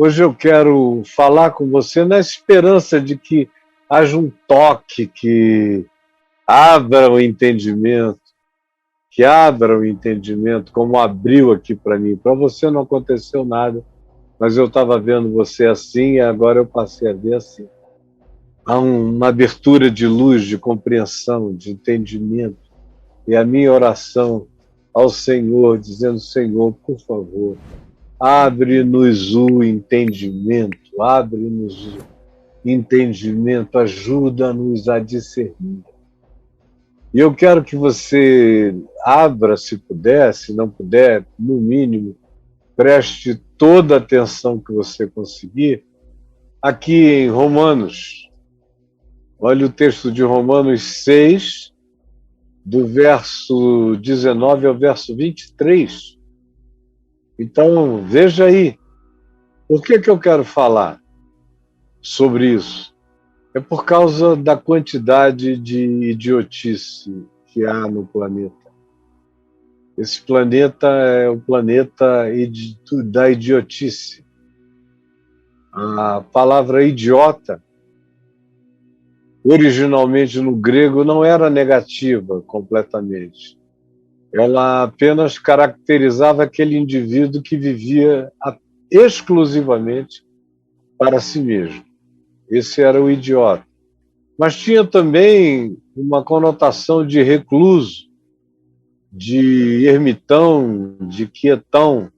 Hoje eu quero falar com você na esperança de que haja um toque que abra o entendimento, como abriu aqui para mim. Para você não aconteceu nada, mas eu estava vendo você assim e agora eu passei a ver assim. Há uma abertura de luz, de compreensão, de entendimento. E a minha oração ao Senhor, dizendo: Senhor, por favor, abre-nos o entendimento, ajuda-nos a discernir. E eu quero que você abra, se puder, se não puder, no mínimo, preste toda a atenção que você conseguir, aqui em Romanos. Olha o texto de Romanos 6, do verso 19 ao verso 23. Então, veja aí. Por que eu quero falar sobre isso? É por causa da quantidade de idiotice que há no planeta. Esse planeta é o planeta da idiotice. A palavra idiota, originalmente no grego, não era negativa completamente. Ela apenas caracterizava aquele indivíduo que vivia exclusivamente para si mesmo. Esse era o idiota. Mas tinha também uma conotação de recluso, de ermitão, de quietão,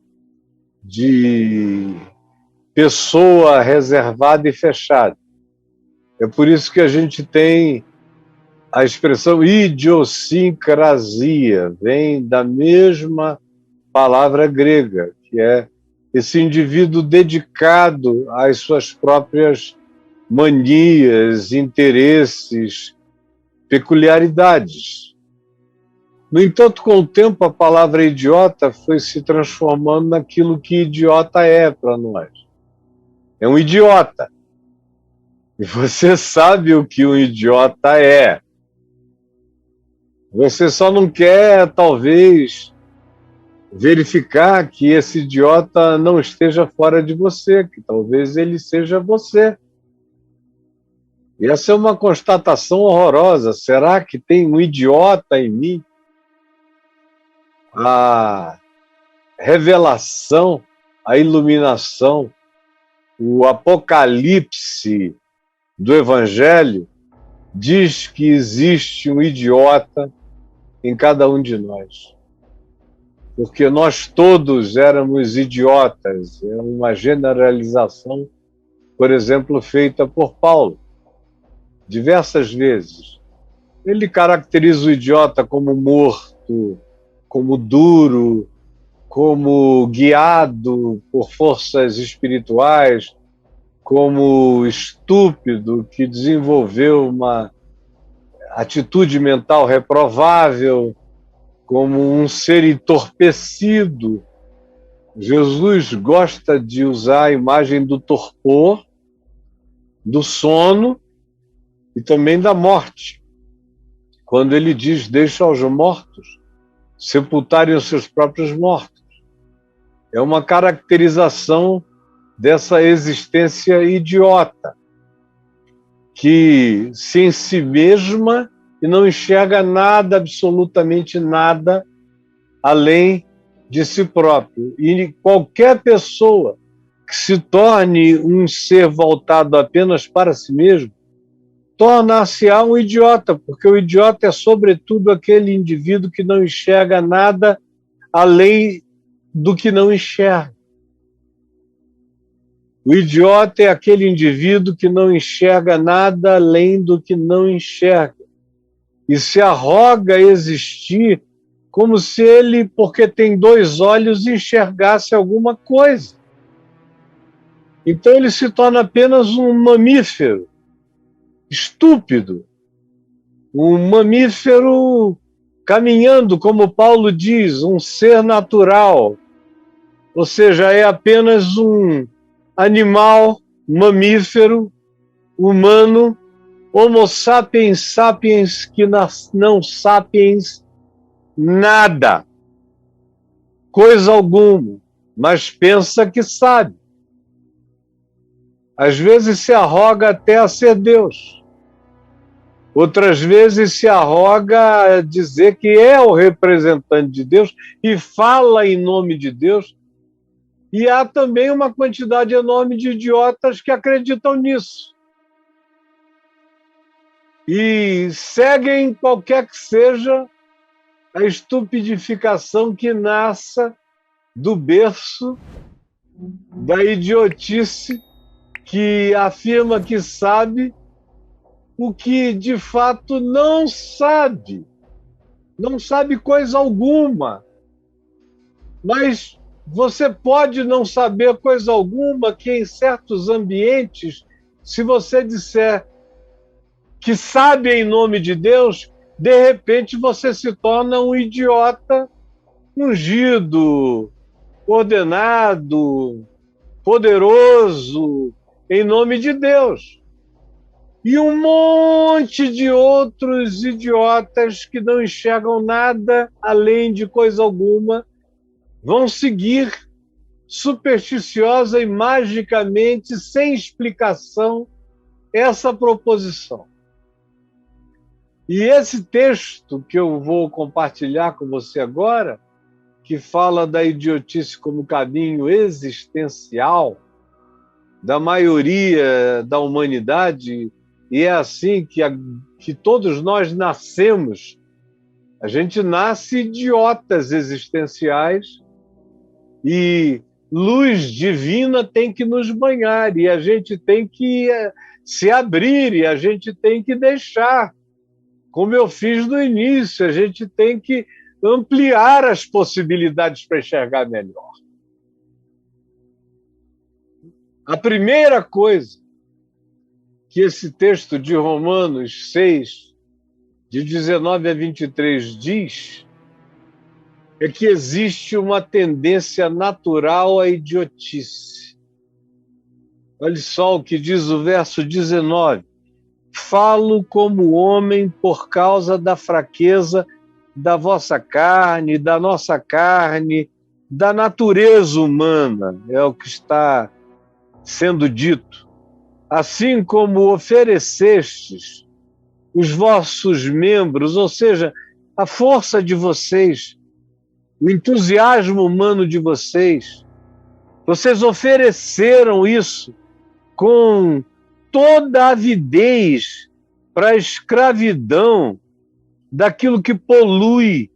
de pessoa reservada e fechada. É por isso que a gente tem a expressão idiosincrasia, vem da mesma palavra grega, que é esse indivíduo dedicado às suas próprias manias, interesses, peculiaridades. No entanto, com o tempo, a palavra idiota foi se transformando naquilo que idiota é para nós. É um idiota. E você sabe o que um idiota é. Você só não quer, talvez, verificar que esse idiota não esteja fora de você, que talvez ele seja você. E essa é uma constatação horrorosa. Será que tem um idiota em mim? A revelação, a iluminação, o apocalipse do Evangelho diz que existe um idiota em cada um de nós. Porque nós todos éramos idiotas. É uma generalização, por exemplo, feita por Paulo, diversas vezes. Ele caracteriza o idiota como morto, como duro, como guiado por forças espirituais, como estúpido que desenvolveu uma atitude mental reprovável, como um ser entorpecido. Jesus gosta de usar a imagem do torpor, do sono e também da morte. Quando ele diz: deixa aos mortos sepultarem os seus próprios mortos. É uma caracterização dessa existência idiota, que se em si mesma e não enxerga nada, absolutamente nada, além de si próprio. E qualquer pessoa que se torne um ser voltado apenas para si mesmo, torna-se-á um idiota, porque o idiota é, sobretudo, aquele indivíduo que não enxerga nada além do que não enxerga. O idiota é aquele indivíduo que não enxerga nada além do que não enxerga. E se arroga a existir como se ele, porque tem dois olhos, enxergasse alguma coisa. Então ele se torna apenas um mamífero estúpido, um mamífero caminhando, como Paulo diz, um ser natural, ou seja, é apenas um animal, mamífero, humano, homo sapiens sapiens, que não sapiens nada, coisa alguma, mas pensa que sabe. Às vezes se arroga até a ser Deus. Outras vezes se arroga a dizer que é o representante de Deus e fala em nome de Deus. E há também uma quantidade enorme de idiotas que acreditam nisso. E seguem qualquer que seja a estupidificação que nasça do berço da idiotice que afirma que sabe o que de fato não sabe. Não sabe coisa alguma. Mas você pode não saber coisa alguma que em certos ambientes, se você disser que sabe em nome de Deus, de repente você se torna um idiota ungido, ordenado, poderoso, em nome de Deus. E um monte de outros idiotas que não enxergam nada além de coisa alguma vão seguir supersticiosa e magicamente, sem explicação, essa proposição. E esse texto que eu vou compartilhar com você agora, que fala da idiotice como caminho existencial da maioria da humanidade, e é assim que todos nós nascemos. A gente nasce idiotas existenciais e luz divina tem que nos banhar, e a gente tem que se abrir, e a gente tem que deixar. Como eu fiz no início, a gente tem que ampliar as possibilidades para enxergar melhor. A primeira coisa que esse texto de Romanos 6, de 19 a 23, diz é que existe uma tendência natural à idiotice. Olha só o que diz o verso 19. Falo como homem por causa da fraqueza da vossa carne, da nossa carne, da natureza humana, é o que está sendo dito. Assim como oferecestes os vossos membros, ou seja, a força de vocês, o entusiasmo humano de vocês, vocês ofereceram isso com toda a avidez para a escravidão daquilo que polui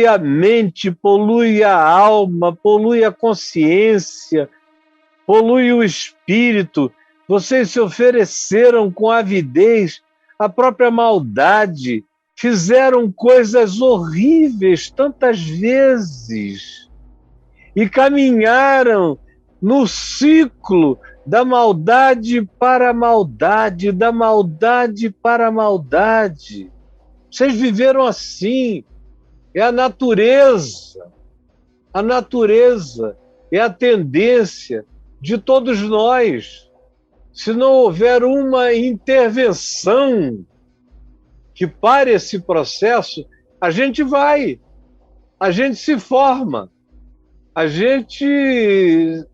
a mente, polui a alma, polui a consciência, polui o espírito. Vocês se ofereceram com avidez à própria maldade, fizeram coisas horríveis tantas vezes e caminharam no ciclo da maldade para a maldade, da maldade para a maldade. Vocês viveram assim. É a natureza é a tendência de todos nós. Se não houver uma intervenção que pare esse processo, a gente se forma, a gente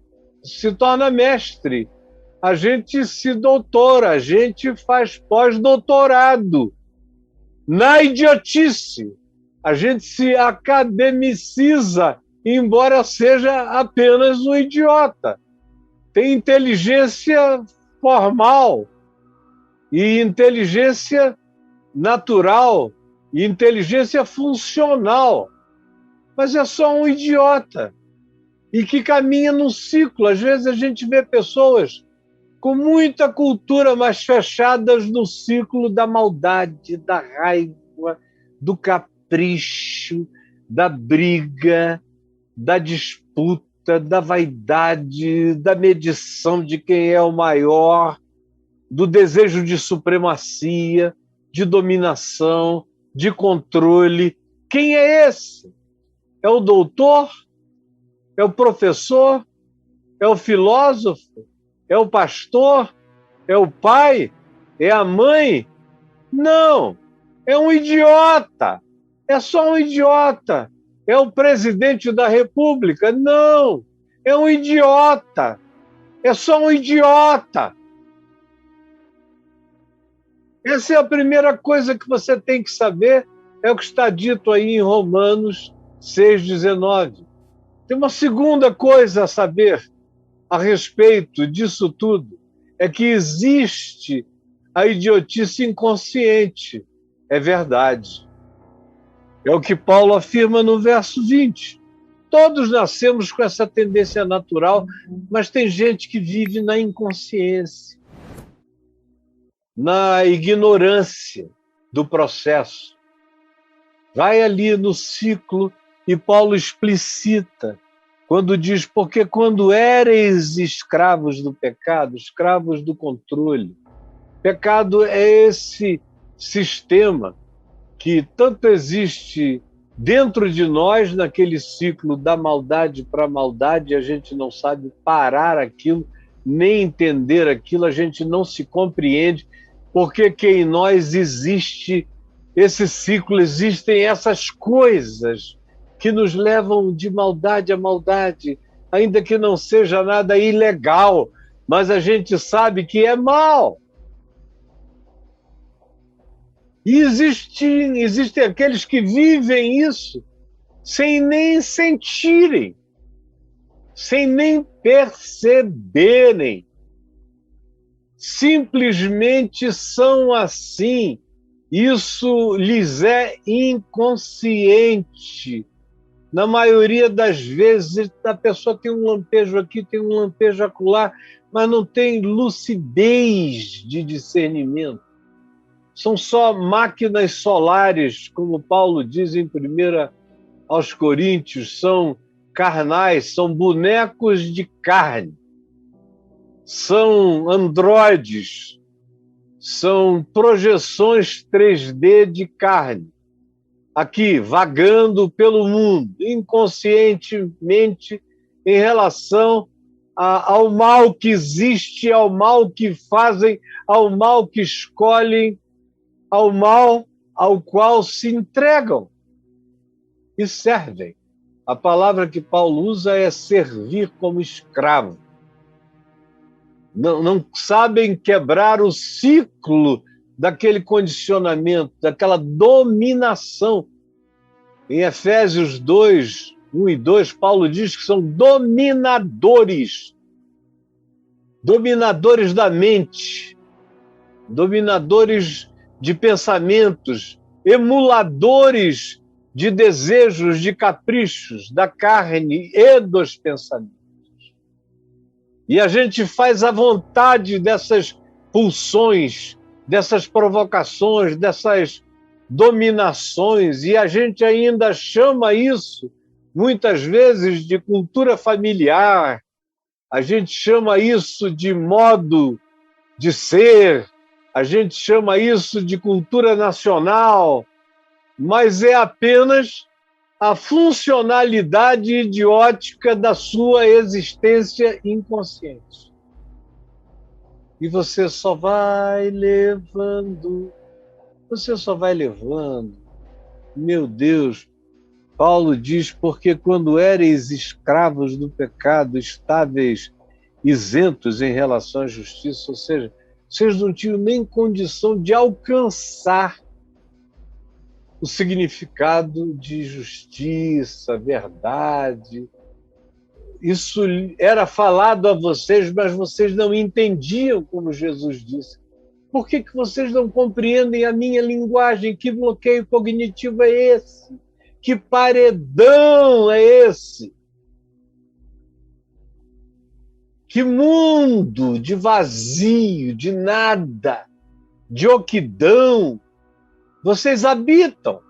se torna mestre, a gente se doutora, a gente faz pós-doutorado na idiotice, a gente se academiciza, embora seja apenas um idiota. Tem inteligência formal e inteligência natural e inteligência funcional, mas é só um idiota e que caminha num ciclo. Às vezes a gente vê pessoas com muita cultura, mas fechadas no ciclo da maldade, da raiva, do capricho, da briga, da disputa, da vaidade, da medição de quem é o maior, do desejo de supremacia, de dominação, de controle. Quem é esse? É o doutor? É o professor? É o filósofo? É o pastor? É o pai? É a mãe? Não, é um idiota. É só um idiota. É o presidente da República? Não, é um idiota. É só um idiota. Essa é a primeira coisa que você tem que saber, é o que está dito aí em Romanos 6,19. Tem uma segunda coisa a saber a respeito disso tudo, é que existe a idiotice inconsciente. É verdade. É o que Paulo afirma no verso 20. Todos nascemos com essa tendência natural, mas tem gente que vive na inconsciência, na ignorância do processo. Vai ali no ciclo e Paulo explicita quando diz, porque quando éreis escravos do pecado, escravos do controle, pecado é esse sistema que tanto existe dentro de nós, naquele ciclo da maldade para a maldade, a gente não sabe parar aquilo, nem entender aquilo, a gente não se compreende, porque que em nós existe esse ciclo, existem essas coisas que nos levam de maldade a maldade, ainda que não seja nada ilegal, mas a gente sabe que é mal. E existem aqueles que vivem isso sem nem sentirem, sem nem perceberem. Simplesmente são assim. Isso lhes é inconsciente. Na maioria das vezes, a pessoa tem um lampejo aqui, tem um lampejo acolá, mas não tem lucidez de discernimento. São só máquinas solares, como Paulo diz em 1 aos Coríntios, são carnais, são bonecos de carne, são androides, são projeções 3D de carne, aqui, vagando pelo mundo, inconscientemente, em relação ao mal que existe, ao mal que fazem, ao mal que escolhem, ao mal ao qual se entregam e servem. A palavra que Paulo usa é servir como escravo. Não sabem quebrar o ciclo daquele condicionamento, daquela dominação. Em Efésios 2, 1 e 2, Paulo diz que são dominadores. Dominadores da mente, dominadores de pensamentos, emuladores de desejos, de caprichos da carne e dos pensamentos. E a gente faz a vontade dessas pulsões, dessas provocações, dessas dominações, e a gente ainda chama isso, muitas vezes, de cultura familiar, a gente chama isso de modo de ser, a gente chama isso de cultura nacional, mas é apenas a funcionalidade idiótica da sua existência inconsciente. E você só vai levando, Meu Deus, Paulo diz, porque quando éreis escravos do pecado, estáveis, isentos em relação à justiça, ou seja, vocês não tinham nem condição de alcançar o significado de justiça, verdade. Isso era falado a vocês, mas vocês não entendiam, como Jesus disse. Por que vocês não compreendem a minha linguagem? Que bloqueio cognitivo é esse? Que paredão é esse? Que mundo de vazio, de nada, de oquidão vocês habitam?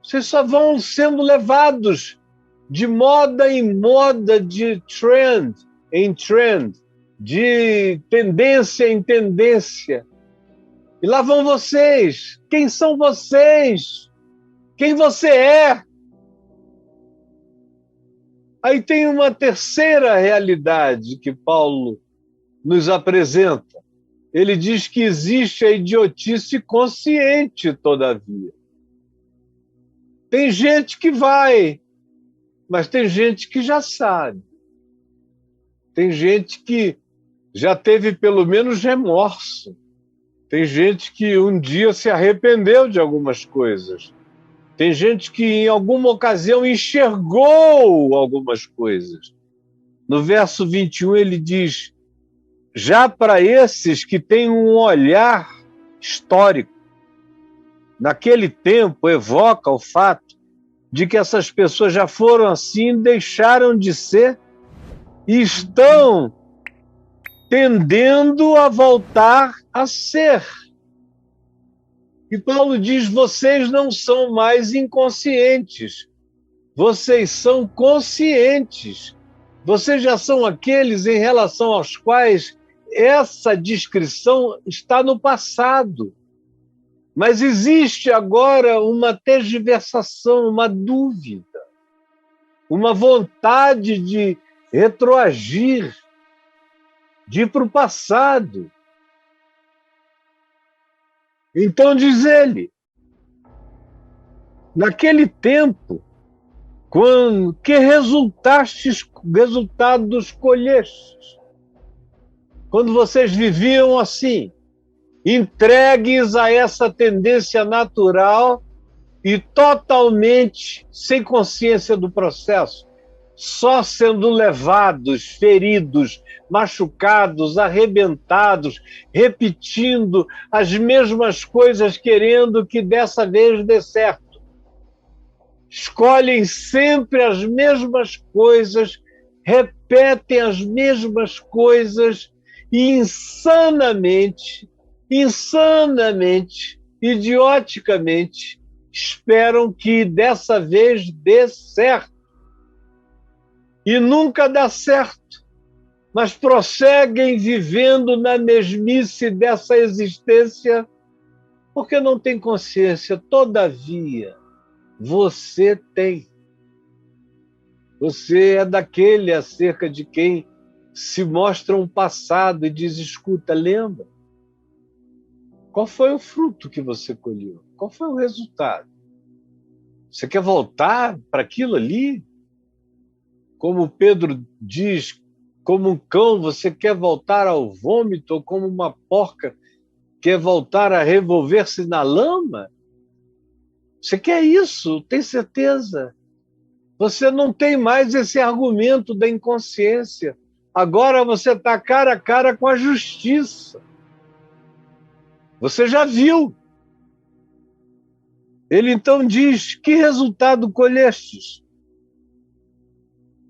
Vocês só vão sendo levados de moda em moda, de trend em trend, de tendência em tendência. E lá vão vocês. Quem são vocês? Quem você é? Aí tem uma terceira realidade que Paulo nos apresenta. Ele diz que existe a idiotice consciente, todavia. Tem gente que vai, mas tem gente que já sabe. Tem gente que já teve pelo menos remorso. Tem gente que um dia se arrependeu de algumas coisas. Tem gente que em alguma ocasião enxergou algumas coisas. No verso 21 ele diz: já para esses que têm um olhar histórico, naquele tempo evoca o fato de que essas pessoas já foram assim, deixaram de ser e estão tendendo a voltar a ser. E Paulo diz: vocês não são mais inconscientes, vocês são conscientes. Vocês já são aqueles em relação aos quais essa descrição está no passado. Mas existe agora uma tergiversação, uma dúvida, uma vontade de retroagir, de ir para o passado. Então diz ele, naquele tempo, que resultados colhestes? Quando vocês viviam assim, entregues a essa tendência natural e totalmente sem consciência do processo, só sendo levados, feridos, machucados, arrebentados, repetindo as mesmas coisas, querendo que dessa vez dê certo. Escolhem sempre as mesmas coisas, repetem as mesmas coisas e insanamente, idioticamente, esperam que dessa vez dê certo. E nunca dá certo, mas prosseguem vivendo na mesmice dessa existência porque não tem consciência. Todavia, você tem. Você é daquele acerca de quem se mostra um passado e diz: escuta, lembra? Qual foi o fruto que você colheu? Qual foi o resultado? Você quer voltar para aquilo ali? Como Pedro diz, como um cão, você quer voltar ao vômito, ou como uma porca quer voltar a revolver-se na lama? Você quer isso? Tem certeza? Você não tem mais esse argumento da inconsciência. Agora você está cara a cara com a justiça. Você já viu. Ele então diz: que resultado colhestes?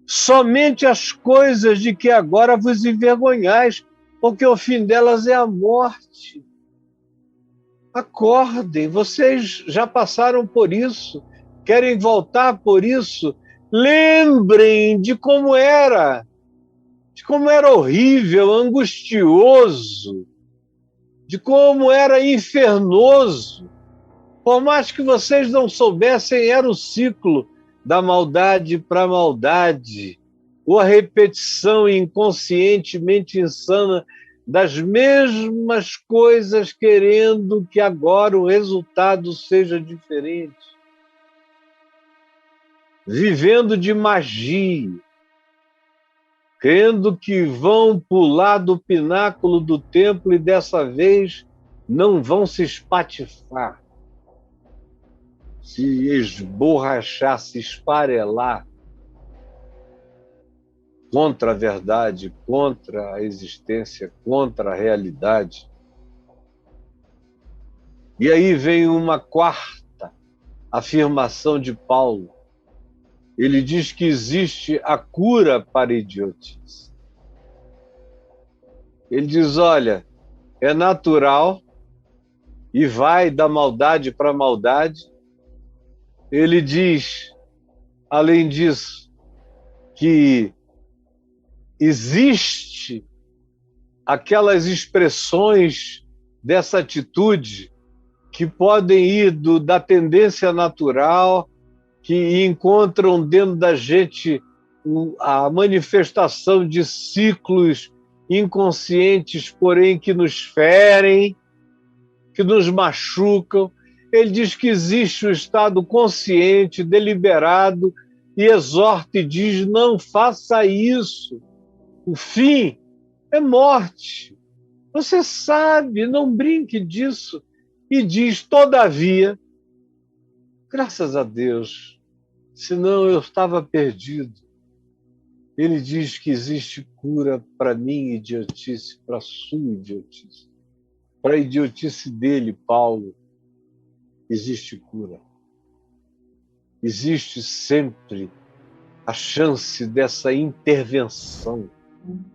Somente as coisas de que agora vos envergonhais, porque o fim delas é a morte. Acordem, vocês já passaram por isso, querem voltar por isso. Lembrem de como era horrível, angustioso, de como era infernoso. Por mais que vocês não soubessem, era o ciclo da maldade para a maldade, ou a repetição inconscientemente insana das mesmas coisas, querendo que agora o resultado seja diferente. Vivendo de magia, crendo que vão pular do pináculo do templo e dessa vez não vão se espatifar, se esborrachar, se esfarelar contra a verdade, contra a existência, contra a realidade. E aí vem uma quarta afirmação de Paulo. Ele diz que existe a cura para a idiotice. Ele diz: olha, é natural e vai da maldade para a maldade. Ele diz, além disso, que existe aquelas expressões dessa atitude que podem ir da tendência natural, que encontram dentro da gente a manifestação de ciclos inconscientes, porém que nos ferem, que nos machucam. Ele diz que existe o estado consciente, deliberado, e exorta e diz: não faça isso. O fim é morte. Você sabe, não brinque disso. E diz, todavia, graças a Deus, senão eu estava perdido. Ele diz que existe cura para minha idiotice, para a sua idiotice. Para a idiotice dele, Paulo, existe cura. Existe sempre a chance dessa intervenção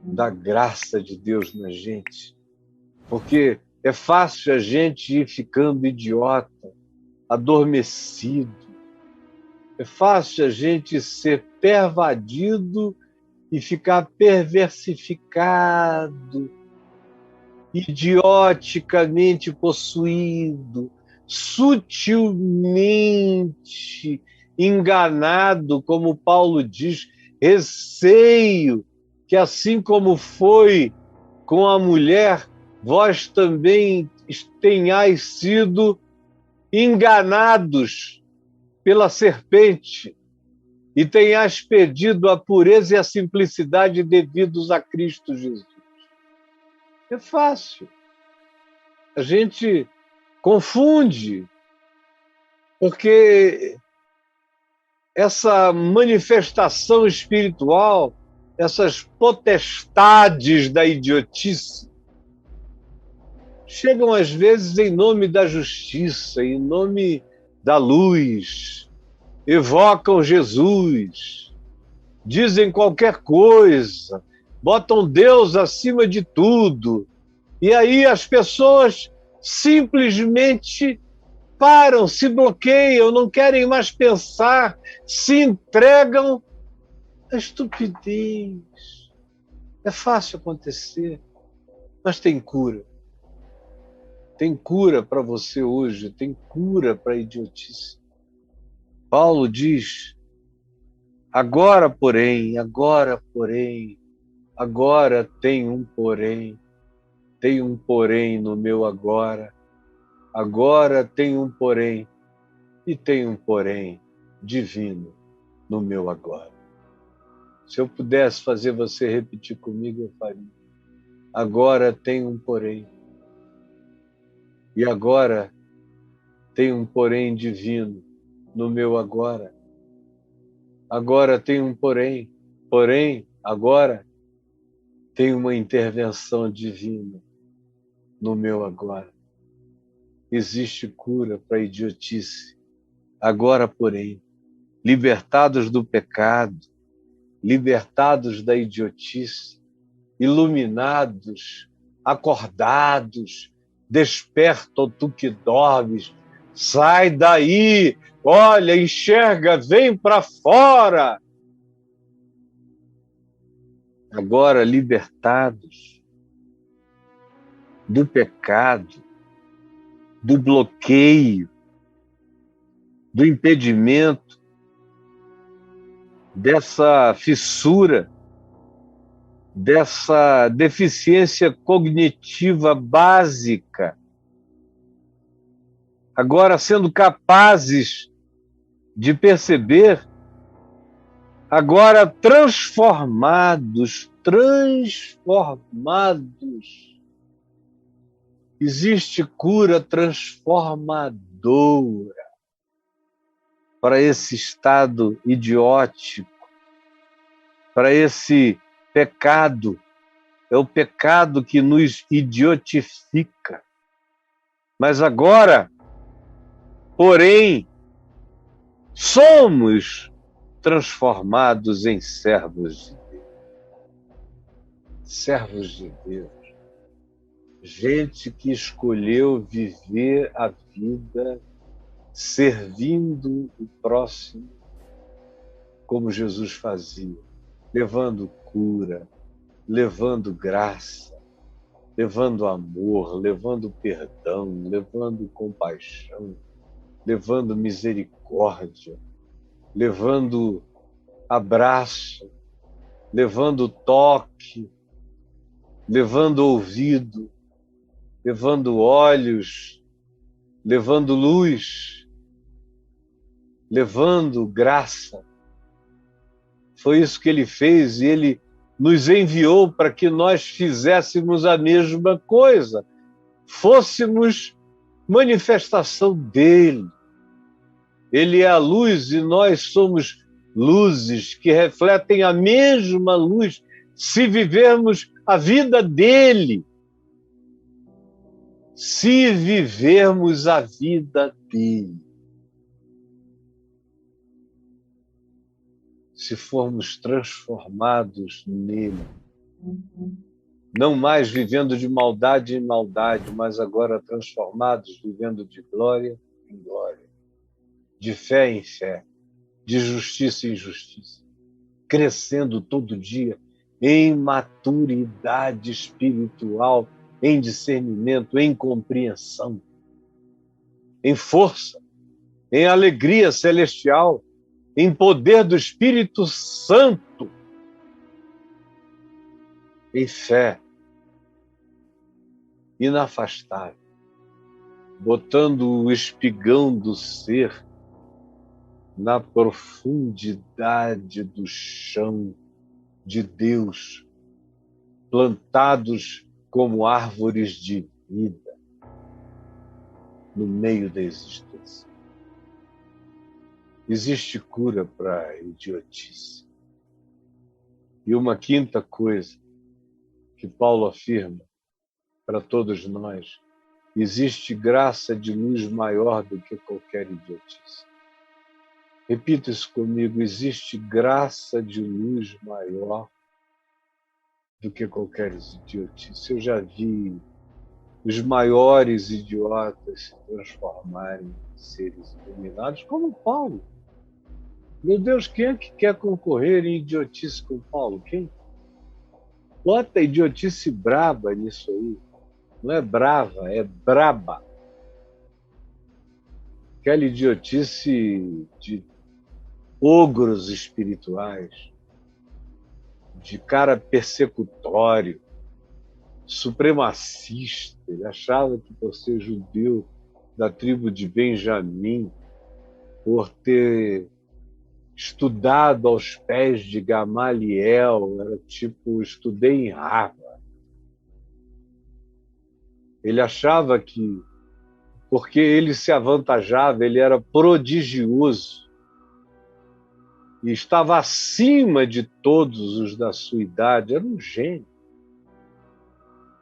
da graça de Deus na gente. Porque é fácil a gente ir ficando idiota, adormecido. É fácil a gente ser pervadido e ficar perversificado, idioticamente possuído, sutilmente enganado, como Paulo diz, receio que assim como foi com a mulher, vós também tenhais sido enganados pela serpente e tenhas perdido a pureza e a simplicidade devidos a Cristo Jesus. É fácil. A gente confunde, porque essa manifestação espiritual, essas potestades da idiotice, chegam às vezes em nome da justiça, em nome da luz, evocam Jesus, dizem qualquer coisa, botam Deus acima de tudo. E aí as pessoas simplesmente param, se bloqueiam, não querem mais pensar, se entregam à estupidez. É fácil acontecer, mas tem cura. Tem cura para você hoje, tem cura para a idiotice. Paulo diz, agora, porém, agora tem um porém no meu agora tem um porém, e tem um porém divino no meu agora. Se eu pudesse fazer você repetir comigo, eu faria. Agora tem um porém. E agora tem um porém divino no meu agora. Agora tem um porém. Porém, agora tem uma intervenção divina no meu agora. Existe cura para a idiotice. Agora, porém, libertados do pecado, libertados da idiotice, iluminados, acordados, desperta, tu que dormes, sai daí, olha, enxerga, vem para fora. Agora libertados do pecado, do bloqueio, do impedimento, dessa fissura, dessa deficiência cognitiva básica, agora sendo capazes de perceber, agora transformados. Existe cura transformadora para esse estado idiótico, para esse pecado. É o pecado que nos idiotifica. Mas agora, porém, somos transformados em servos de Deus. Servos de Deus. Gente que escolheu viver a vida servindo o próximo como Jesus fazia, levando cura, levando graça, levando amor, levando perdão, levando compaixão, levando misericórdia, levando abraço, levando toque, levando ouvido, levando olhos, levando luz, levando graça. Foi isso que ele fez, e ele nos enviou para que nós fizéssemos a mesma coisa, fôssemos manifestação dele. Ele é a luz e nós somos luzes que refletem a mesma luz se vivermos a vida dele. Se vivermos a vida dele. Se formos transformados nele. Não mais vivendo de maldade em maldade, mas agora transformados, vivendo de glória em glória, de fé em fé, de justiça em justiça, crescendo todo dia em maturidade espiritual, em discernimento, em compreensão, em força, em alegria celestial, em poder do Espírito Santo, em fé inafastável, botando o espigão do ser na profundidade do chão de Deus, plantados como árvores de vida no meio da existência. Existe cura para a idiotice. E uma quinta coisa que Paulo afirma para todos nós: existe graça de luz maior do que qualquer idiotice. Repita isso comigo: existe graça de luz maior do que qualquer idiotice. Eu já vi os maiores idiotas se transformarem em seres iluminados, como Paulo. Meu Deus, quem é que quer concorrer em idiotice com Paulo? Quem? Bota idiotice braba nisso aí. Não é brava, é braba. Aquela idiotice de ogros espirituais, de cara persecutório, supremacista. Ele achava que por ser judeu da tribo de Benjamim, por ter estudado aos pés de Gamaliel, era tipo, estudei em Harvard. Ele achava que, porque ele se avantajava, ele era prodigioso e estava acima de todos os da sua idade, era um gênio.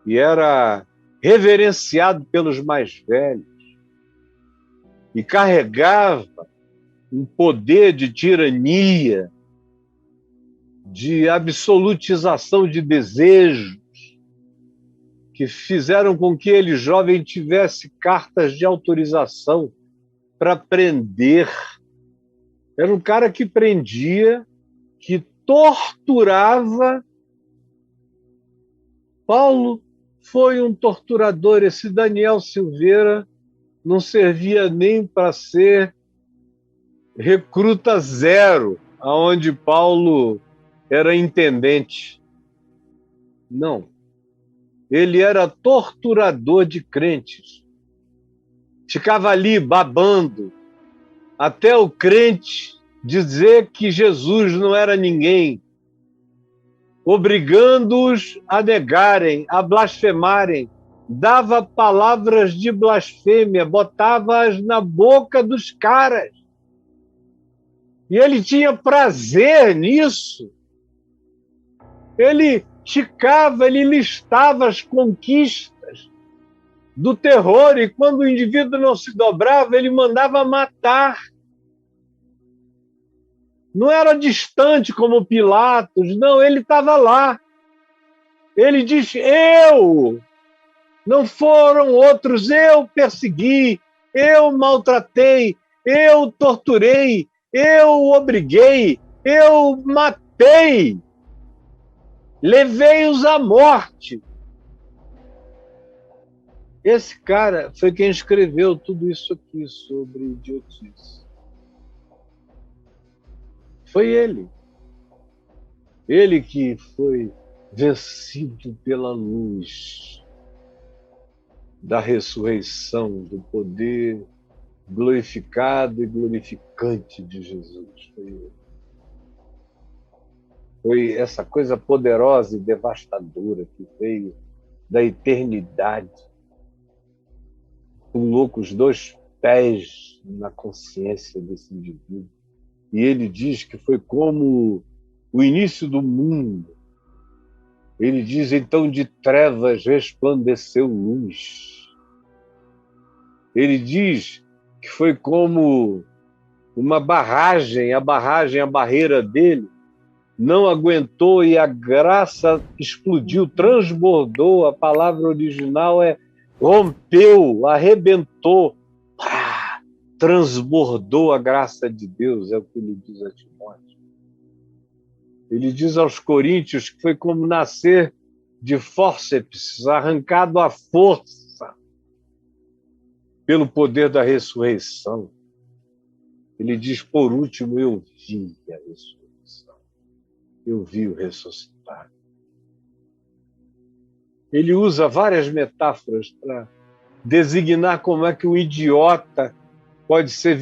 E era reverenciado pelos mais velhos e carregava um poder de tirania, de absolutização de desejos, que fizeram com que ele, jovem, tivesse cartas de autorização para prender. Era um cara que prendia, que torturava. Paulo foi um torturador. Esse Daniel Silveira não servia nem para ser recruta zero, aonde Paulo era intendente. Não. Ele era torturador de crentes. Ficava ali babando até o crente dizer que Jesus não era ninguém, obrigando-os a negarem, a blasfemarem. Dava palavras de blasfêmia, botava-as na boca dos caras. E ele tinha prazer nisso. Ele ticava, ele listava as conquistas do terror, e quando o indivíduo não se dobrava, ele mandava matar. Não era distante como Pilatos, não, ele estava lá. Ele diz: eu, não foram outros, eu persegui, eu maltratei, eu torturei, eu obriguei, eu matei, levei-os à morte. Esse cara foi quem escreveu tudo isso aqui sobre idiotice. Foi ele. Ele que foi vencido pela luz da ressurreição, do poder glorificado e glorificante de Jesus. Foi ele. Foi essa coisa poderosa e devastadora que veio da eternidade, colocou os dois pés na consciência desse indivíduo. E ele diz que foi como o início do mundo. Ele diz, então, de trevas resplandeceu luz. Ele diz que foi como uma barragem, a barreira dele não aguentou e a graça explodiu, transbordou. A palavra original é rompeu, arrebentou, transbordou a graça de Deus, é o que ele diz a Timóteo. Ele diz aos coríntios que foi como nascer de fórceps, arrancado à força pelo poder da ressurreição. Ele diz, por último, eu vi a ressurreição. Eu vi o ressuscitar. Ele usa várias metáforas para designar como é que o idiota pode ser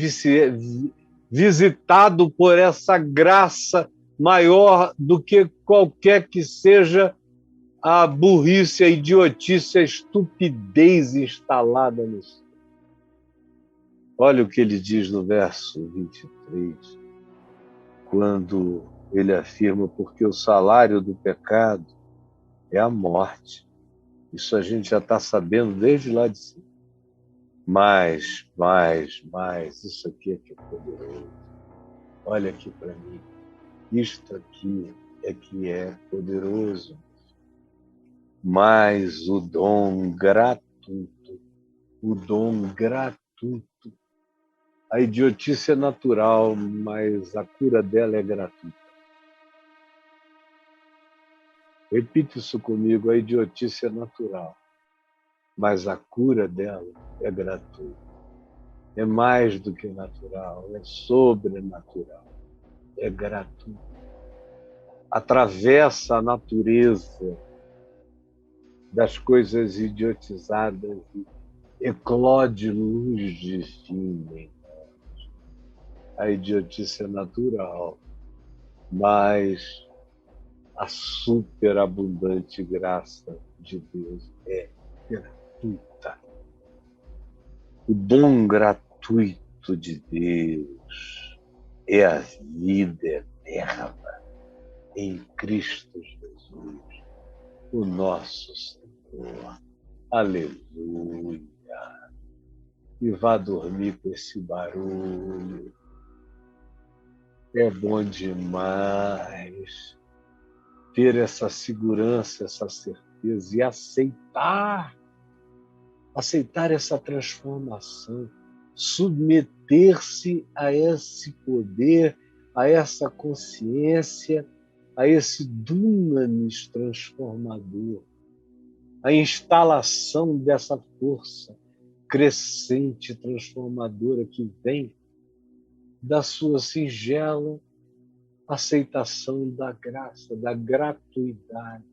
visitado por essa graça maior do que qualquer que seja a burrice, a idiotice, a estupidez instalada no ser. Olha o que ele diz no verso 23, quando ele afirma, porque o salário do pecado é a morte. Isso a gente já está sabendo desde lá de cima. Mas, isso aqui é que é poderoso. Olha aqui para mim. Isto aqui é que é poderoso. Mas o dom gratuito, a idiotice é natural, mas a cura dela é gratuita. Repita isso comigo, a idiotice é natural, mas a cura dela é gratuita. É mais do que natural, é sobrenatural, é gratuito. Atravessa a natureza das coisas idiotizadas e eclode luz divina em nós. A idiotice é natural, mas a superabundante graça de Deus é gratuita. O dom gratuito de Deus é a vida eterna em Cristo Jesus, o nosso Senhor. Aleluia! E vá dormir com esse barulho. É bom demais ter essa segurança, essa certeza e aceitar essa transformação, submeter-se a esse poder, a essa consciência, a esse dunamis transformador, a instalação dessa força crescente, transformadora que vem da sua singela aceitação da graça, da gratuidade.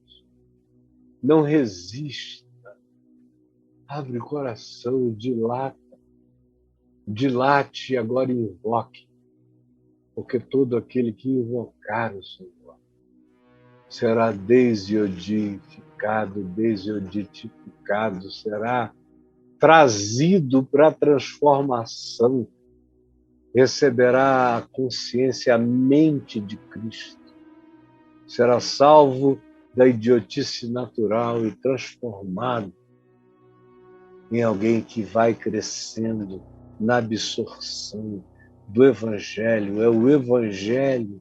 Não resista. Abre o coração, dilate e agora invoque, porque todo aquele que invocar o Senhor será desodificado, será trazido para a transformação, receberá a consciência, a mente de Cristo, será salvo da idiotice natural e transformado em alguém que vai crescendo na absorção do Evangelho. É o Evangelho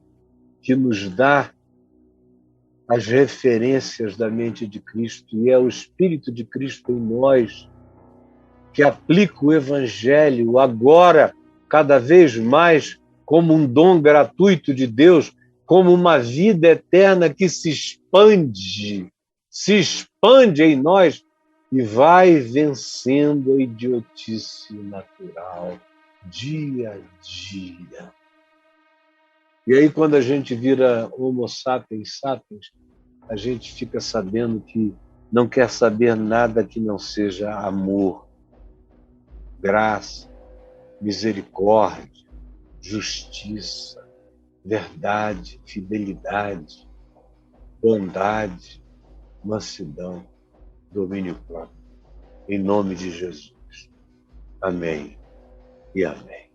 que nos dá as referências da mente de Cristo e é o Espírito de Cristo em nós que aplica o Evangelho agora, cada vez mais, como um dom gratuito de Deus, como uma vida eterna que se expande em nós e vai vencendo a idiotice natural dia a dia. E aí, quando a gente vira Homo sapiens sapiens, a gente fica sabendo que não quer saber nada que não seja amor, graça, misericórdia, justiça, verdade, fidelidade. bondade, mansidão, domínio próprio. Em nome de Jesus. Amém e amém.